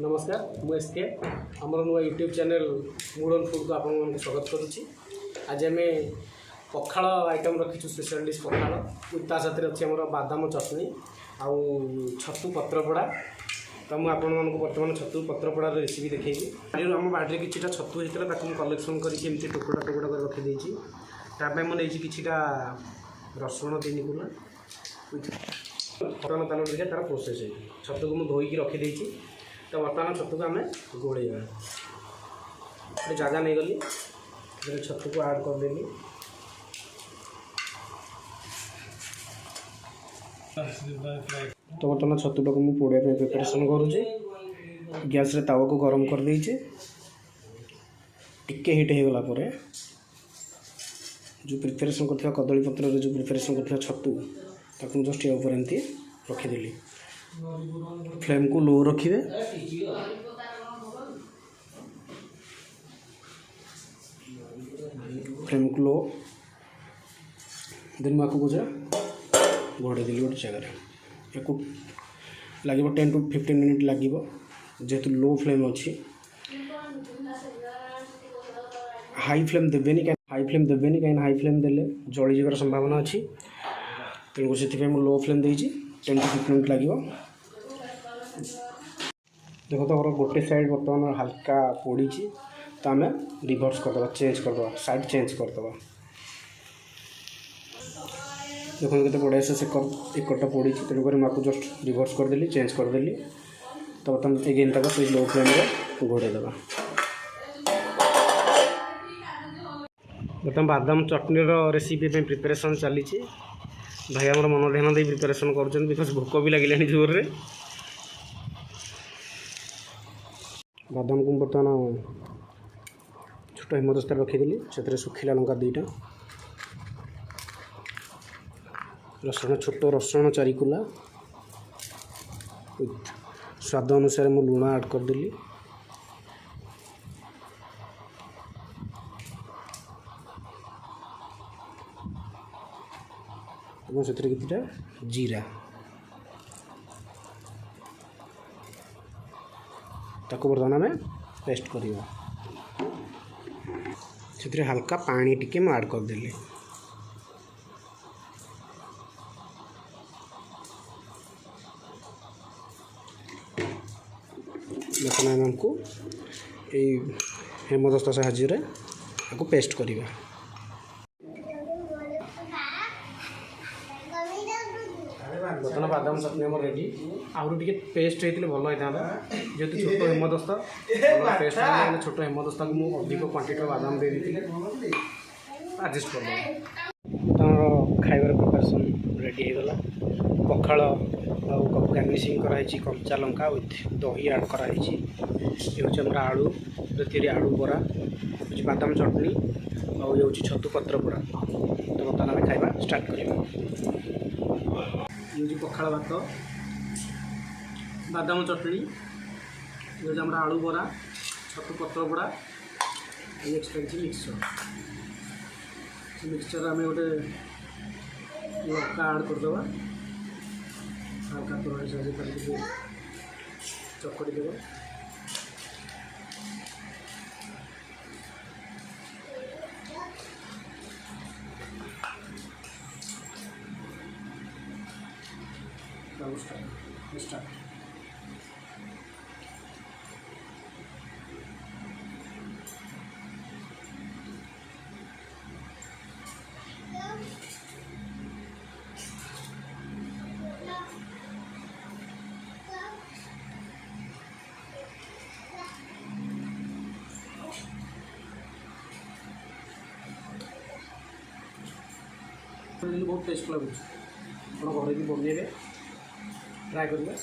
नमस्कार मु एस के आमर नुआ YouTube channel mood on food को आपको स्वागत करुच्ची। आज आम पखाल आइटम रखीचु स्पेशल डिश पखाल ता साथ अच्छी आम बादाम चटनी आउ छतु पत्रपोड़ा। तो मुझे आपको बर्तमान छतु पत्रपोड़ा रेसिपी देखी। आम बाड़ी कि छतु होता है कलेक्शन करके टुकड़ा टुकड़ा कर रखीदे मुझे कि रसुण 3 गुना बर्तमान ताल देखिए तार प्रोसेस है। छतु को मुझे धोईकी रखीदे तो बर्तमान छतु को आम गोड़ेगा गोटे जगह नहीं गली छतु को ऐड करदेली। तो बर्तमान छतुटा को मुझे पोड़ा प्रिपरेसन करुचे। गैस रे तावा को गरम कर देइचे। टिके हिट हो गला जो प्रिपरेसन करथिबा कदली पत्र रे जो प्रिपरेसन करथिबा छतु ताकू जस्ट ऊपर एमती रखीदेली। फ्लेम को लो रखिए। फ्लेम को लो देन आपको गुजरा घोड़ेदेली गोटे जगह या लगे 10 to 15 मिनट लगे जेहेतु लो फ्लेम अच्छी। हाई फ्लेम देवेनि कहीं हाई फ्लेम देले जली जबार संभावना अच्छी। तेणु से लो फ्लेम देती 10 to 15 मिनट लगे। देखो तो गोटे साइड बर्तमान हल्का पोड़ी तो आम रिवर्स करदे चेंज करदे साइड चेंज करदे। देखो केते बढ़िया से एकटा पोड़ी तेणुक मुझे जस्ट रिवर्स करदेली चेंज करदेली। तो बर्तमान एगेन तक से लो फ्लेम में घोड़ेदेवा। बर्तमान बादाम चटनी रेसिपी प्रिपरेसन चली भाई आम मन ध्यान दे प्रिपरेसन कर बिकज भोक भी लगे जोर रे। बादाम को बर्तमान छोट हेमदस्ता रखीदेली से सुखिला लंका 2टा रसुण छोट रसुण 4 कुला स्वाद अनुसार मु लुण ऐड करदेली। से कितना जीरा ताको बर्तमान में पेस्ट करवा से हल्का पानी टिके मैं ऐड करदेली। बर्तमान हमको हेमदस्ता साहाय्य आपको पेस्ट करवा। बर्तमान बादाम चटनी आम रेडी आउर टे पेस्ट होते भल होता जेहतु छोट हेमदस्ता पेस्ट छोट हेमदस्ता को मुझे अधिक क्वांटिटी बादाम दे दी एडजस्ट कर बर्तमान खाइबार प्रिपरेसन रेडी होगला। पखाल गार्निशिंग कराई कंचा लंका विथ दही ऐड कराई हूँ आलू रे आलू बरा बादाम चटनी और ये छतु पत्र पोड़ा। तो बर्तमान आम खाइबा स्टार्ट करवा। ये पखाल भात बादाम चटनी ये आम आलू बरा छतु पत्र पोड़ा एक्सट्रा किसी मिक्सचर आम गोटे लंका ऐड करदे हल्का तोड़ साहाଯ୍य चकड़ी देव। स्टार्ट बहुत टेस्ट लगुच घर भी बनइबे ट्राए करेंगे।